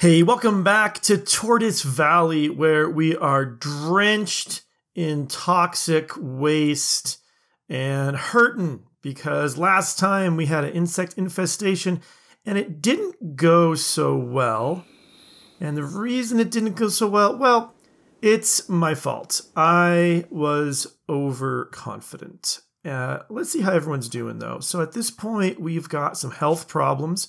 Hey, welcome back to Tortoise Valley, where we are drenched in toxic waste and hurting because last time we had an insect infestation and it didn't go so well. And the reason it didn't go so well, it's my fault. I was overconfident. Let's see how everyone's doing though. So at this point, we've got some health problems.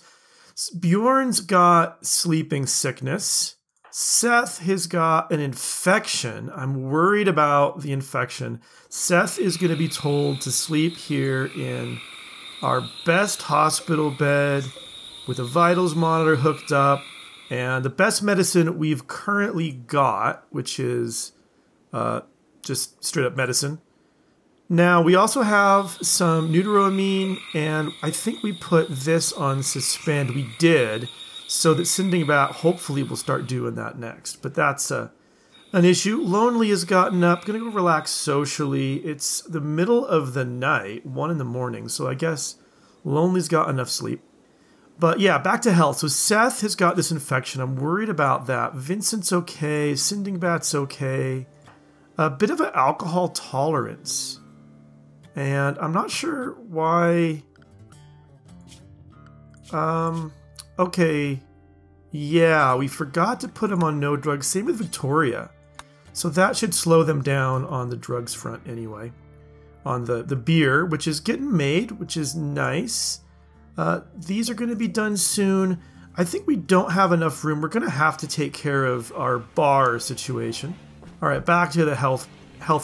Bjorn's got sleeping sickness. Seth has got an infection. I'm worried about the infection. Seth is going to be told to sleep here in our best hospital bed with a vitals monitor hooked up and the best medicine we've currently got, which is just straight up medicine. Now, we also have some Neuteroamine, and I think we put this on suspend. We did, so that Sindingbat hopefully will start doing that next. But that's an issue. Lonely has gotten up, gonna go relax socially. It's the middle of the night, 1 in the morning, so I guess Lonely's got enough sleep. But yeah, back to health. So Seth has got this infection. I'm worried about that. Vincent's okay. Sindingbat's okay. A bit of an alcohol tolerance. And I'm not sure why. Okay. Yeah, we forgot to put him on no drugs. Same with Victoria. So that should slow them down on the drugs front anyway. On the beer, which is getting made, which is nice. These are going to be done soon. I think we don't have enough room. We're going to have to take care of our bar situation. All right, back to the health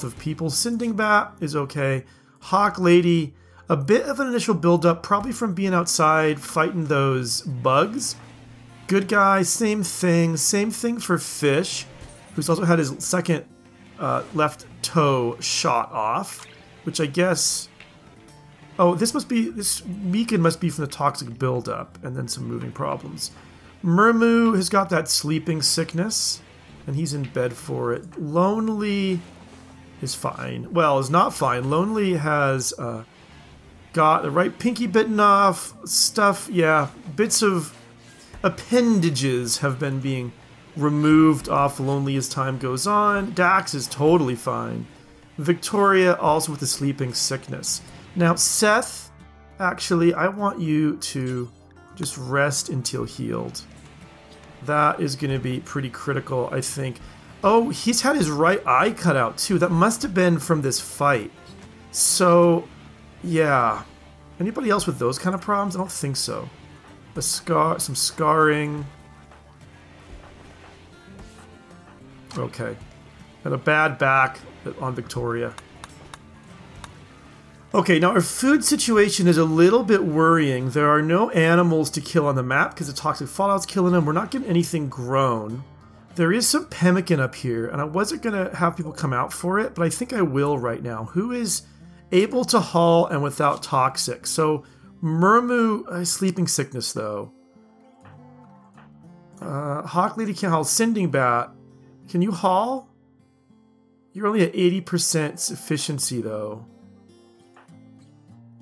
of people. Sindingbat is okay. Hawklady, a bit of an initial build-up, probably from being outside fighting those bugs. Good guy, same thing for Fiish, who's also had his second left toe shot off, which I guess... Oh, this weaken must be from the toxic build-up, and then some moving problems. Murmu has got that sleeping sickness, and he's in bed for it. Lonely is fine. Well, is not fine. Lonely has got the right pinky bitten off stuff. Yeah, bits of appendages have been being removed off Lonely as time goes on. Dax is totally fine. Victoria also with the sleeping sickness. Now, Seth, actually, I want you to just rest until healed. That is going to be pretty critical, I think. Oh, he's had his right eye cut out too. That must have been from this fight. So, yeah. Anybody else with those kind of problems? I don't think so. Some scarring. Okay. Got a bad back on Victoria. Okay, now our food situation is a little bit worrying. There are no animals to kill on the map because the toxic fallout's killing them. We're not getting anything grown. There is some pemmican up here, and I wasn't going to have people come out for it, but I think I will right now. Who is able to haul and without toxic? So, Murmu, sleeping sickness, though. Hawklady can't haul. Sindingbat, can you haul? You're only at 80% efficiency, though.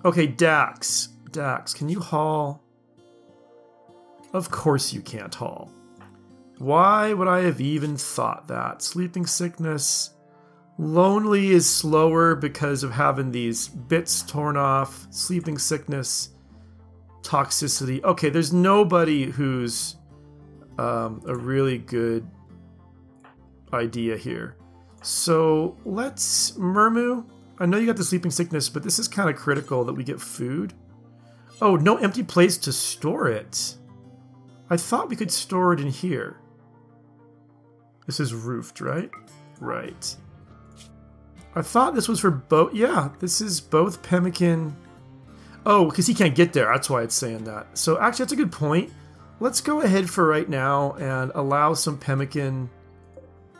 Okay, Dax. Dax, can you haul? Of course you can't haul. Why would I have even thought that? Sleeping sickness. Lonely is slower because of having these bits torn off. Sleeping sickness. Toxicity. Okay, there's nobody who's a really good idea here. So let's... Murmu, I know you got the sleeping sickness, but this is kind of critical that we get food. Oh, no empty place to store it. I thought we could store it in here. This is roofed, right? Right. I thought this was for both. Yeah, this is both pemmican. Oh, because he can't get there. That's why it's saying that. So actually, that's a good point. Let's go ahead for right now and allow some pemmican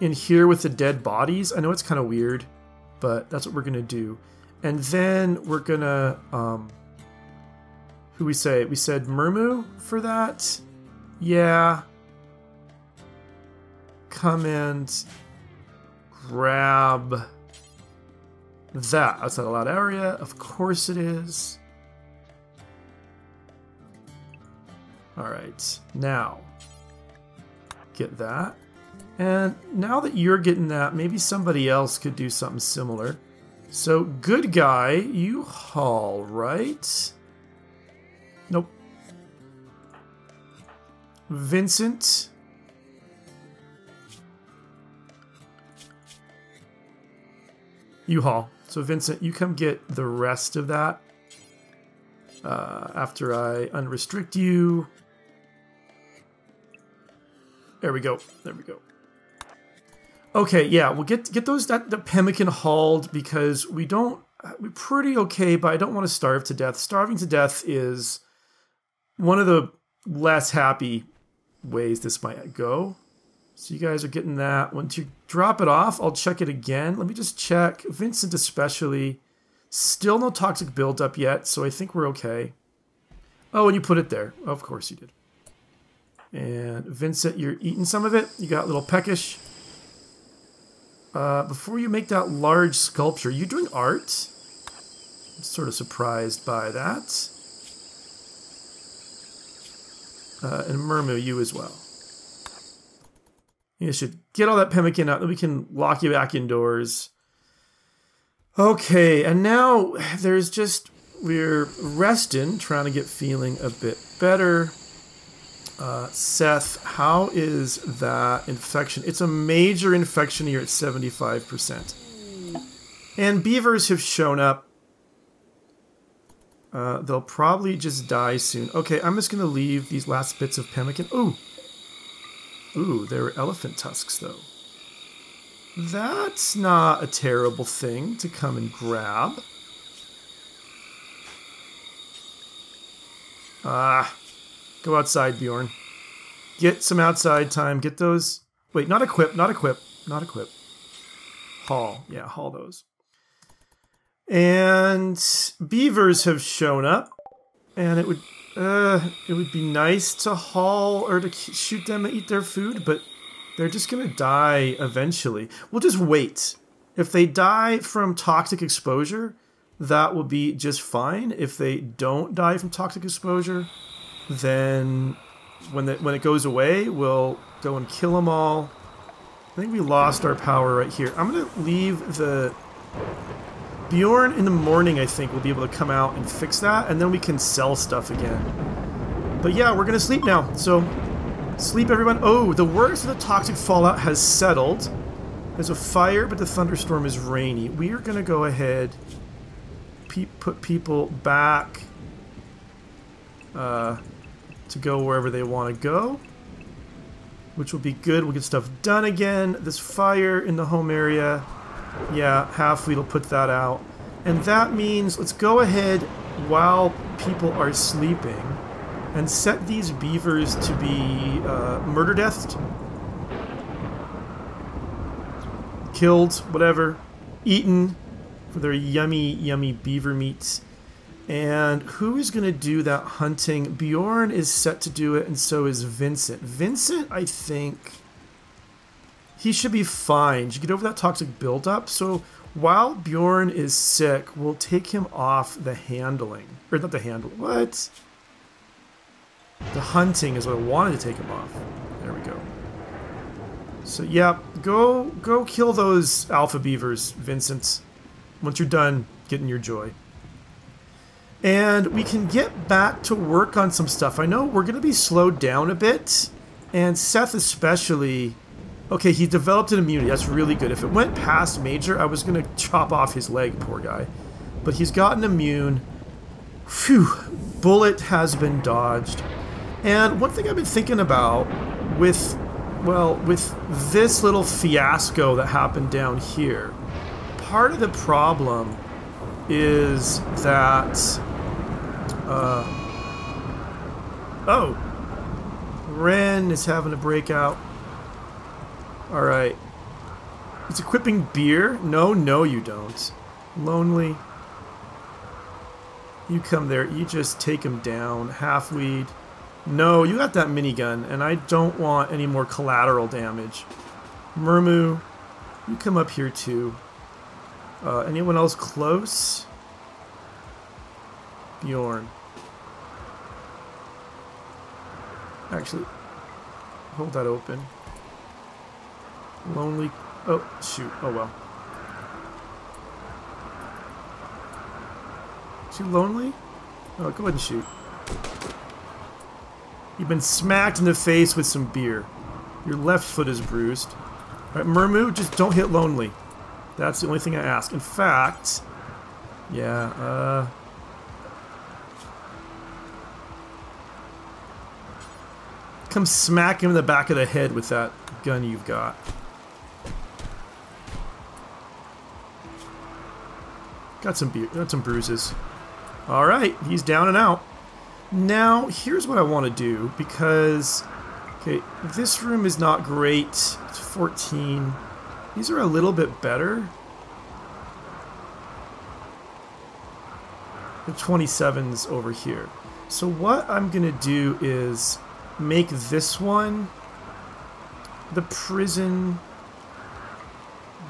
in here with the dead bodies. I know it's kind of weird, but that's what we're going to do. And then we're going to... who we say? We said Murmu for that? Yeah. Come and grab that. That's not a allowed area. Of course it is. All right. Now, get that. And now that you're getting that, maybe somebody else could do something similar. So, good guy, you haul, right? Nope. Vincent. You haul. So, Vincent, you come get the rest of that. After I unrestrict you. There we go. There we go. Okay, yeah, we'll get those the pemmican hauled because we're pretty okay, but I don't want to starve to death. Starving to death is one of the less happy ways this might go. So you guys are getting that. Once you drop it off, I'll check it again. Let me just check. Vincent especially. Still no toxic buildup yet, so I think we're okay. Oh, and you put it there. Of course you did. And Vincent, you're eating some of it. You got a little peckish. Before you make that large sculpture, you doing art? I'm sort of surprised by that. And Murmu, you as well. You should get all that pemmican out, then we can lock you back indoors. Okay, and now there's just, we're resting, trying to get feeling a bit better. Seth, how is that infection? It's a major infection here at 75%. And beavers have shown up. They'll probably just die soon. Okay, I'm just going to leave these last bits of pemmican. Ooh. Ooh, there were elephant tusks, though. That's not a terrible thing to come and grab. Go outside, Bjorn. Get some outside time. Get those... Wait, not equip, not equip, not equip. Haul. Yeah, haul those. And beavers have shown up. And it would be nice to haul or to shoot them and eat their food, but they're just going to die eventually. We'll just wait. If they die from toxic exposure, that will be just fine. If they don't die from toxic exposure, then when it goes away, we'll go and kill them all. I think we lost our power right here. I'm going to leave the... Bjorn in the morning, I think, will be able to come out and fix that, and then we can sell stuff again. But yeah, we're going to sleep now. So, sleep everyone. Oh, the worst of the toxic fallout has settled. There's a fire, but the thunderstorm is rainy. We are going to go ahead, put people back to go wherever they want to go, which will be good. We'll get stuff done again. This fire in the home area, yeah, Halfweed will put that out. And that means let's go ahead while people are sleeping and set these beavers to be murder deathed. Killed, whatever. Eaten for their yummy, yummy beaver meats. And who is going to do that hunting? Bjorn is set to do it, and so is Vincent. Vincent, I think... he should be fine. Should get over that toxic buildup. So while Bjorn is sick, we'll take him off the handling. Or not the handling. What? The hunting is what I wanted to take him off. There we go. So yeah, go kill those alpha beavers, Vincent. Once you're done getting your joy. And we can get back to work on some stuff. I know we're going to be slowed down a bit. And Seth especially... okay, he developed an immunity. That's really good. If it went past major, I was going to chop off his leg, poor guy. But he's gotten immune. Phew. Bullet has been dodged. And one thing I've been thinking about with, well, with this little fiasco that happened down here, part of the problem is that... oh. Ren is having a breakout. Alright. It's equipping beer? No, no you don't. Lonely. You come there, you just take him down. Halfweed. No, you got that minigun, and I don't want any more collateral damage. Murmu, you come up here too. Anyone else close? Bjorn. Actually, hold that open. Lonely. Oh, shoot. Oh, well. Is he lonely? Oh, go ahead and shoot. You've been smacked in the face with some beer. Your left foot is bruised. Alright, Murmu, just don't hit lonely. That's the only thing I ask. In fact... Yeah, come smack him in the back of the head with that gun you've got. Got some bruises. Alright, he's down and out. Now, here's what I want to do, because... Okay, this room is not great. It's 14. These are a little bit better. The 27's over here. So what I'm going to do is make this one the prison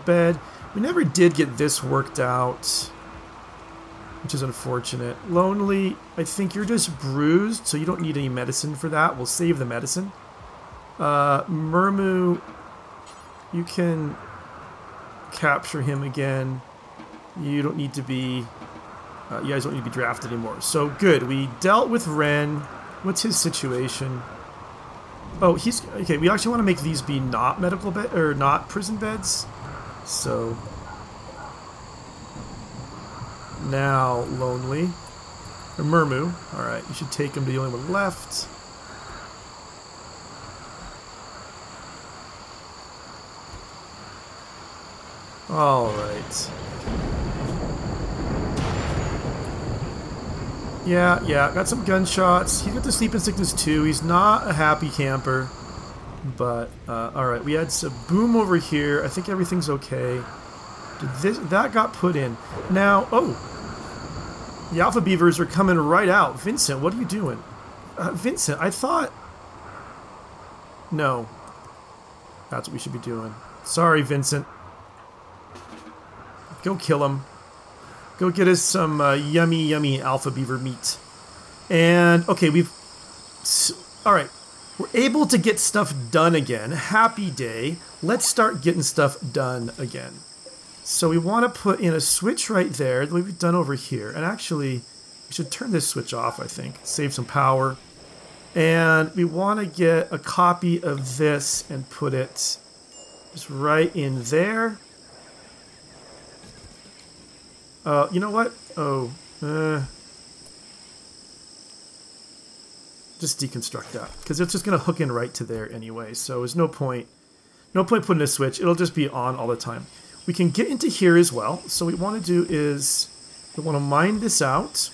bed. We never did get this worked out, which is unfortunate. Lonely, I think you're just bruised, so you don't need any medicine for that. We'll save the medicine. Murmu, you can capture him again. You don't need to be... you guys don't need to be drafted anymore. So, good. We dealt with Ren. What's his situation? Oh, he's... Okay, we actually want to make these be not medical bed... or not prison beds. So... Now, Lonely. Or Murmu. Alright, you should take him to the only one left. Alright. Yeah, got some gunshots. He's got the sleeping sickness too. He's not a happy camper. But, alright, we had some boom over here. I think everything's okay. That got put in. Now, oh! The alpha beavers are coming right out. Vincent, what are you doing? Vincent, I thought... No. That's what we should be doing. Sorry, Vincent. Go kill him. Go get us some yummy, yummy alpha beaver meat. And, okay, we've... Alright. We're able to get stuff done again. Happy day. Let's start getting stuff done again. So we want to put in a switch right there, the way we've done over here. And actually, we should turn this switch off, I think. Save some power. And we want to get a copy of this and put it just right in there. You know what? Oh, just deconstruct that, because it's just going to hook in right to there anyway. So there's no point putting a switch. It'll just be on all the time. We can get into here as well. So what we want to do is we want to mine this out,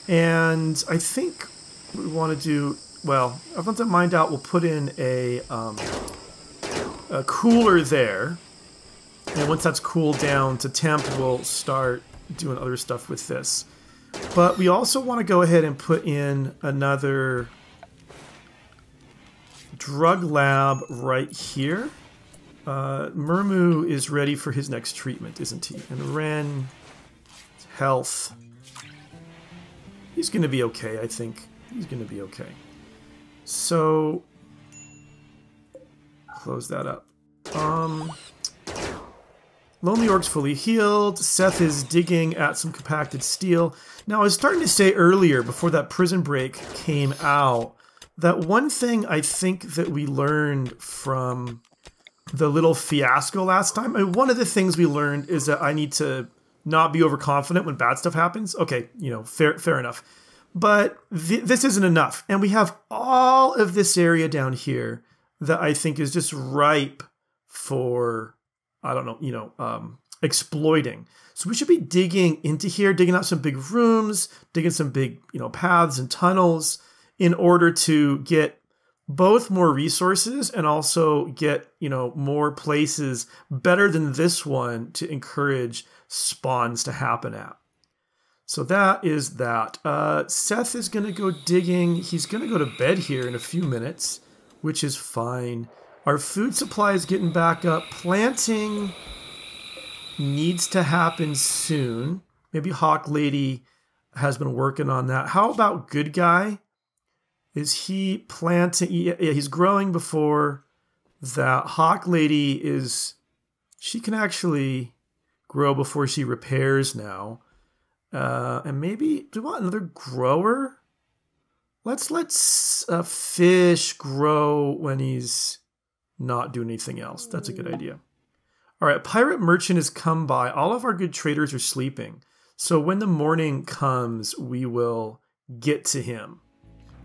and I think what we want to do, well, once it's mined out, we'll put in a cooler there. And once that's cooled down to temp, we'll start doing other stuff with this. But we also want to go ahead and put in another drug lab right here. Murmu is ready for his next treatment, isn't he? And Ren, health. He's going to be okay, I think. He's going to be okay. So, close that up. Lonely Orc's fully healed. Seth is digging at some compacted steel. Now, I was starting to say earlier, before that prison break came out, that one thing I think that we learned from the little fiasco last time, one of the things we learned is that I need to not be overconfident when bad stuff happens. Okay, you know, fair enough. But this isn't enough. And we have all of this area down here that I think is just ripe for... I don't know, you know, exploiting. So we should be digging into here, digging out some big rooms, digging some big, you know, paths and tunnels in order to get both more resources and also get, you know, more places better than this one to encourage spawns to happen at. So that is that. Seth is going to go digging. He's going to go to bed here in a few minutes, which is fine. Our food supply is getting back up. Planting needs to happen soon. Maybe Hawklady has been working on that. How about Good Guy? Is he planting? Yeah, he's growing before that Hawklady is... She can actually grow before she repairs now. And maybe... Do we want another grower? Let's let Fiish grow when he's not doing anything else. That's a good idea. All right, pirate merchant has come by. All of our good traders are sleeping. So when the morning comes, we will get to him.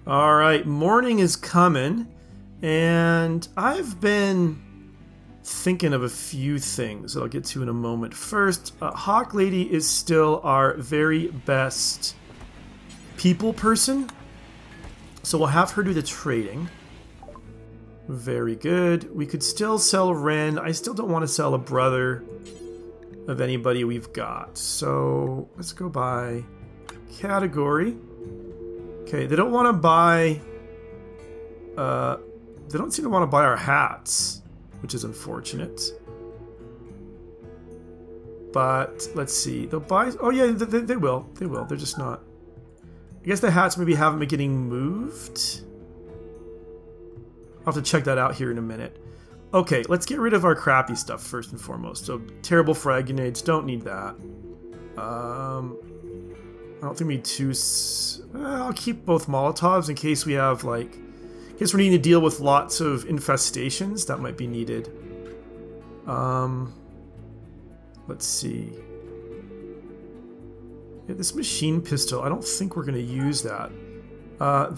All right, morning is coming. And I've been thinking of a few things that I'll get to in a moment. First, Hawklady is still our very best people person. So we'll have her do the trading. Very good. We could still sell Ren. I still don't want to sell a brother of anybody we've got. So let's go by category. Okay, they don't want to buy... they don't seem to want to buy our hats, which is unfortunate. But let's see. They'll buy... Oh yeah, they will. They will. They're just not... I guess the hats maybe haven't been getting moved. I'll have to check that out here in a minute. Okay, let's get rid of our crappy stuff first and foremost. So, terrible frag grenades, don't need that. I don't think we need two... I'll keep both Molotovs in case we have, like... In case we're needing to deal with lots of infestations, that might be needed. Let's see... Yeah, this machine pistol, I don't think we're going to use that.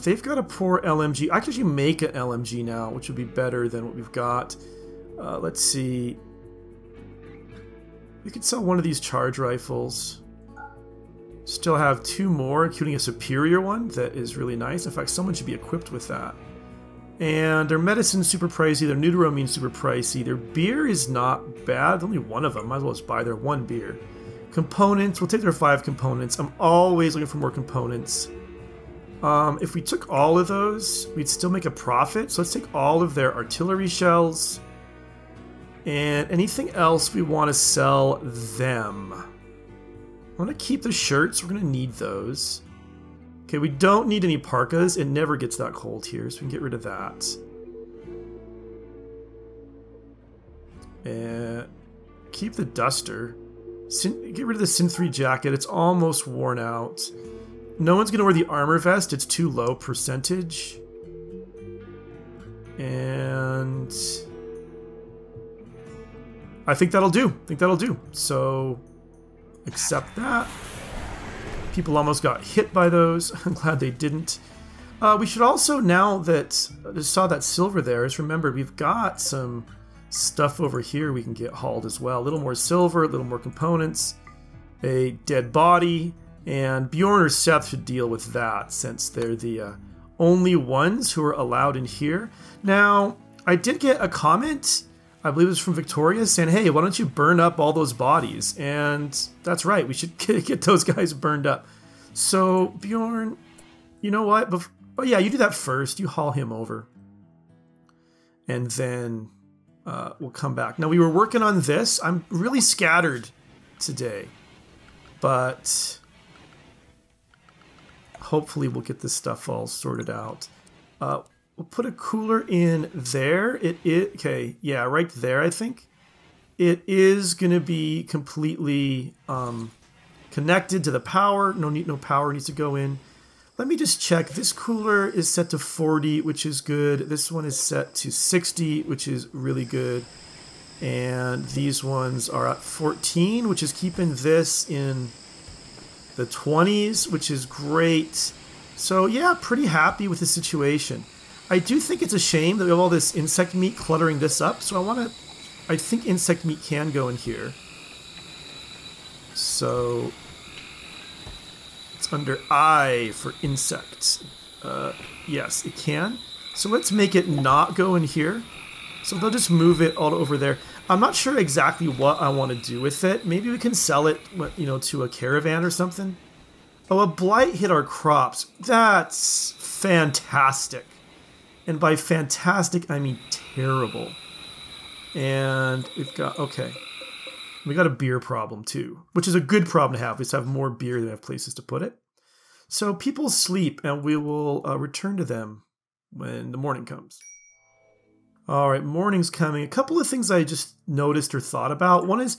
They've got a poor LMG. I could actually make an LMG now, which would be better than what we've got. Let's see. We could sell one of these charge rifles. Still have two more, including a superior one that is really nice. In fact, someone should be equipped with that. And their medicine's super pricey. Their Neuteroamine's super pricey. Their beer is not bad. Only one of them. Might as well just buy their one beer. Components, we'll take their 5 components. I'm always looking for more components. If we took all of those, we'd still make a profit. So let's take all of their artillery shells. And anything else we want to sell them. I want to keep the shirts. We're going to need those. Okay, we don't need any parkas. It never gets that cold here, so we can get rid of that. And keep the duster. Get rid of the Synth 3 jacket. It's almost worn out. No one's going to wear the armor vest. It's too low percentage. And I think that'll do. So accept that. People almost got hit by those. I'm glad they didn't. We should also, now that I just saw that silver there, just remember we've got some stuff over here we can get hauled as well. A little more silver, a little more components, a dead body, and Bjorn or Seth should deal with that since they're the only ones who are allowed in here. Now, I did get a comment, I believe it was from Victoria, saying, hey, why don't you burn up all those bodies? And that's right, we should get those guys burned up. So, Bjorn, you know what? Oh yeah, you do that first. You haul him over. And then we'll come back. Now, we were working on this. I'm really scattered today. But hopefully we'll get this stuff all sorted out. We'll put a cooler in there. Okay, yeah, right there, I think. It is going to be completely connected to the power. No power needs to go in. Let me just check. This cooler is set to 40, which is good. This one is set to 60, which is really good. And these ones are at 14, which is keeping this in the 20s, which is great. So yeah, pretty happy with the situation. I do think it's a shame that we have all this insect meat cluttering this up, so I think insect meat can go in here. So it's under I for insects. Yes, it can. So let's make it not go in here. So they'll just move it all over there. I'm not sure exactly what I want to do with it. Maybe we can sell it, you know, to a caravan or something. Oh, a blight hit our crops. That's fantastic. And by fantastic, I mean terrible. And we've got, okay. We got a beer problem too, which is a good problem to have. We just have more beer than we have places to put it. So people sleep and we will return to them when the morning comes. All right, morning's coming. A couple of things I just noticed or thought about. One is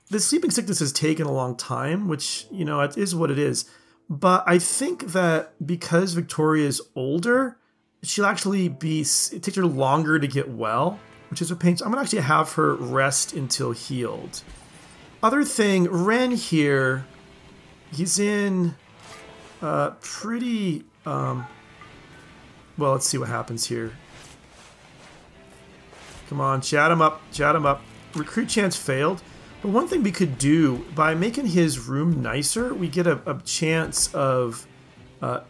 the sleeping sickness has taken a long time, which, you know, it is what it is. But I think that because Victoria is older, she'll actually be, it takes her longer to get well, which is a pain. So I'm going to actually have her rest until healed. Other thing, Ren here, he's in pretty, well, let's see what happens here. Come on, chat him up, chat him up. Recruit chance failed. But one thing we could do, by making his room nicer, we get a chance of,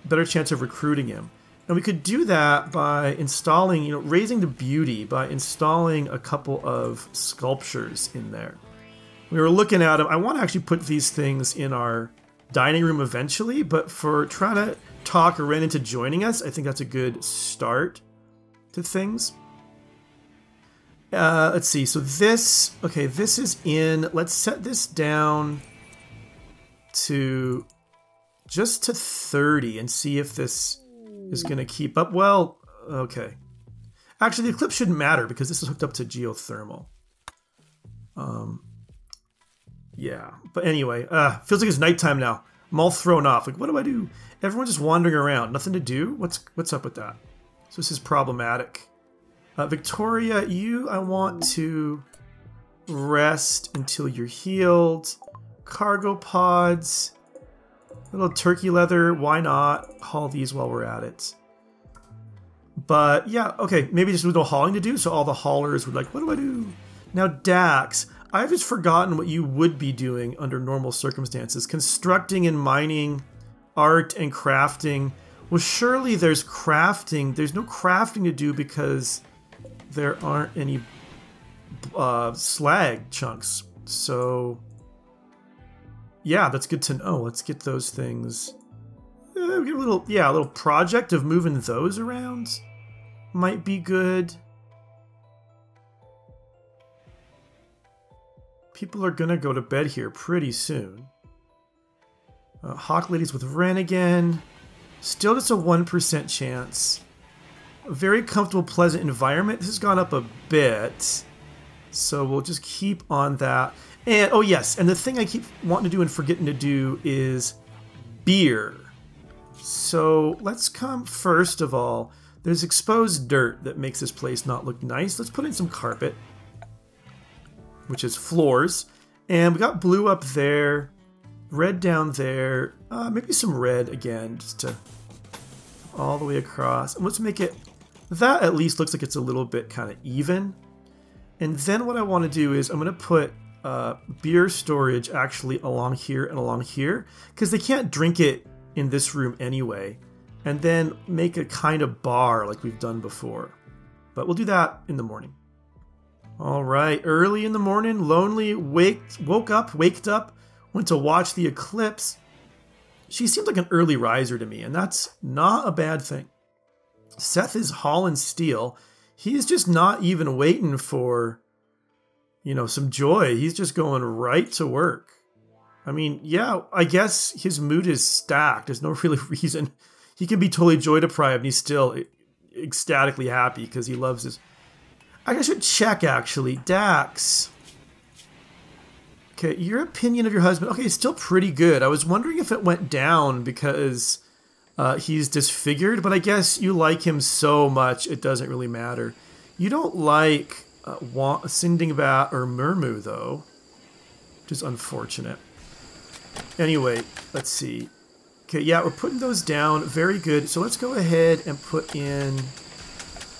better chance of recruiting him. And we could do that by installing, you know, raising the beauty by installing a couple of sculptures in there. We were looking at them. I want to actually put these things in our dining room eventually, but for trying to talk Ren into joining us, I think that's a good start to things. Let's see, so this, okay, this is in, let's set this down to just to 30 and see if this is going to keep up. Well, okay. Actually, the eclipse shouldn't matter because this is hooked up to geothermal. Yeah, but anyway, feels like it's nighttime now. I'm all thrown off. Like, what do I do? Everyone's just wandering around. Nothing to do? What's up with that? So this is problematic. Victoria, you, I want to rest until you're healed. Cargo pods. Little turkey leather. Why not? Haul these while we're at it. But yeah, okay, maybe there's no hauling to do, so all the haulers would like, what do I do? Now, Dax, I've just forgotten what you would be doing under normal circumstances. Constructing and mining, art and crafting. Well, surely there's crafting. There's no crafting to do because there aren't any slag chunks. So, yeah, that's good to know. Let's get those things. Get a little, yeah, a little project of moving those around might be good. People are gonna go to bed here pretty soon. Hawklady's with Ren again. Still just a 1% chance. A very comfortable, pleasant environment. This has gone up a bit. So we'll just keep on that. And, oh yes, and the thing I keep wanting to do and forgetting to do is beer. So let's come first of all. There's exposed dirt that makes this place not look nice. Let's put in some carpet, which is floors. And we got blue up there, red down there, maybe some red again, just to all the way across. And let's make it, that at least looks like it's a little bit kind of even. And then what I want to do is I'm going to put beer storage actually along here and along here, because they can't drink it in this room anyway. And then make a kind of bar like we've done before. But we'll do that in the morning. All right, early in the morning, Lonely waked up, went to watch the eclipse. She seems like an early riser to me, and that's not a bad thing. Seth is hauling steel. He's just not even waiting for, you know, some joy. He's just going right to work. I mean, yeah, I guess his mood is stacked. There's no really reason. He can be totally joy deprived and he's still ecstatically happy because he loves his... I should check, actually. Dax. Okay, your opinion of your husband. Okay, it's still pretty good. I was wondering if it went down because he's disfigured, but I guess you like him so much it doesn't really matter. You don't like Sindingbat or Murmu, though, which is unfortunate. Anyway, let's see. Okay, yeah, we're putting those down. Very good. So let's go ahead and put in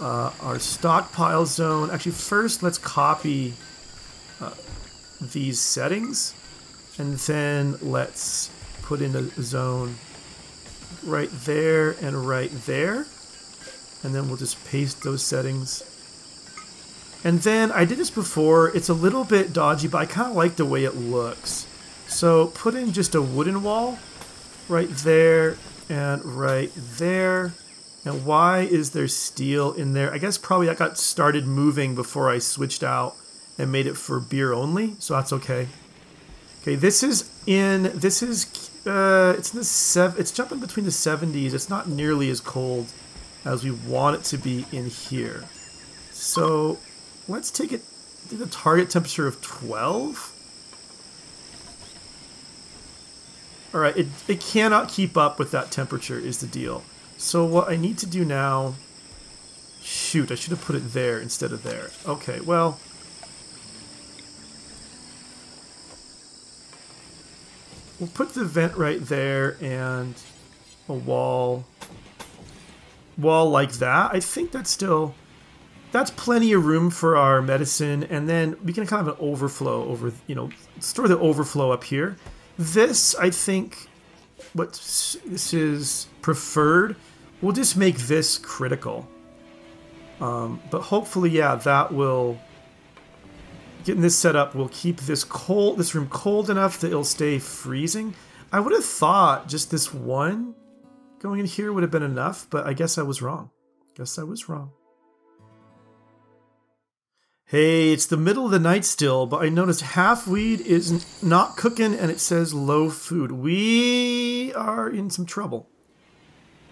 our stockpile zone. Actually, first let's copy these settings, and then let's put in a zone right there and right there, and then we'll just paste those settings. And then I did this before. It's a little bit dodgy, but I kind of like the way it looks. So put in just a wooden wall right there and right there. And why is there steel in there? I guess probably that got started moving before I switched out and made it for beer only, so that's okay. Okay, it's in the it's jumping between the 70s. It's not nearly as cold as we want it to be in here. So let's take it to the target temperature of 12. All right, it cannot keep up with that temperature is the deal. So what I need to do now... Shoot, I should have put it there instead of there. Okay, well... We'll put the vent right there and a wall like that. I think that's still... That's plenty of room for our medicine, and then we can kind of have an overflow over, you know, store the overflow up here. This, I think, this is preferred. We'll just make this critical. But hopefully, yeah, that will... Getting this set up will keep this room cold enough that it'll stay freezing. I would have thought just this one going in here would have been enough, but I guess I was wrong. Hey, it's the middle of the night still, but I noticed Halfweed is not cooking and it says low food. We are in some trouble.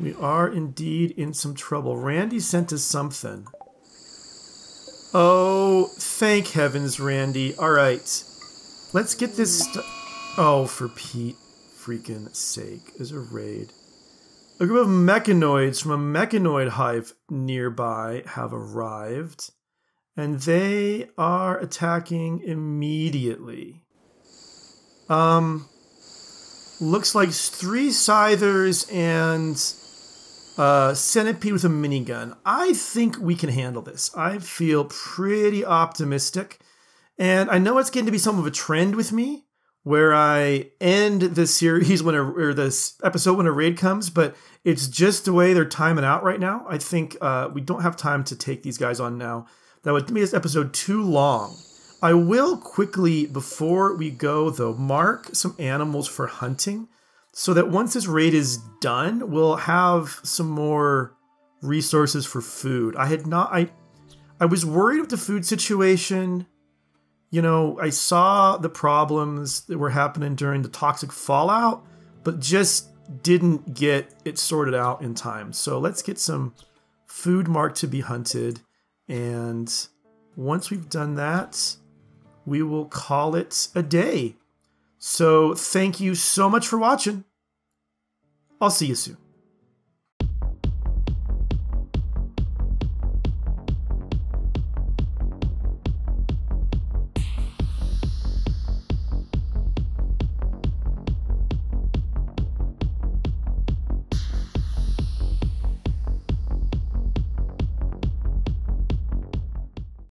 We are indeed in some trouble. Randy sent us something. Oh, thank heavens, Randy. All right. Let's get this Oh, for Pete freaking sake. There's a raid. A group of mechanoids from a mechanoid hive nearby have arrived. And they are attacking immediately. Looks like 3 scythers and centipede with a minigun. I think we can handle this. I feel pretty optimistic. And I know it's going to be some of a trend with me, where I end the series or this episode when a raid comes, but it's just the way they're timing out right now. I think we don't have time to take these guys on now. That would make this episode too long. I will quickly, before we go though, mark some animals for hunting so that once this raid is done, we'll have some more resources for food. I was worried with the food situation. You know, I saw the problems that were happening during the toxic fallout, but just didn't get it sorted out in time. So let's get some food marked to be hunted. And once we've done that, we will call it a day. So thank you so much for watching. I'll see you soon.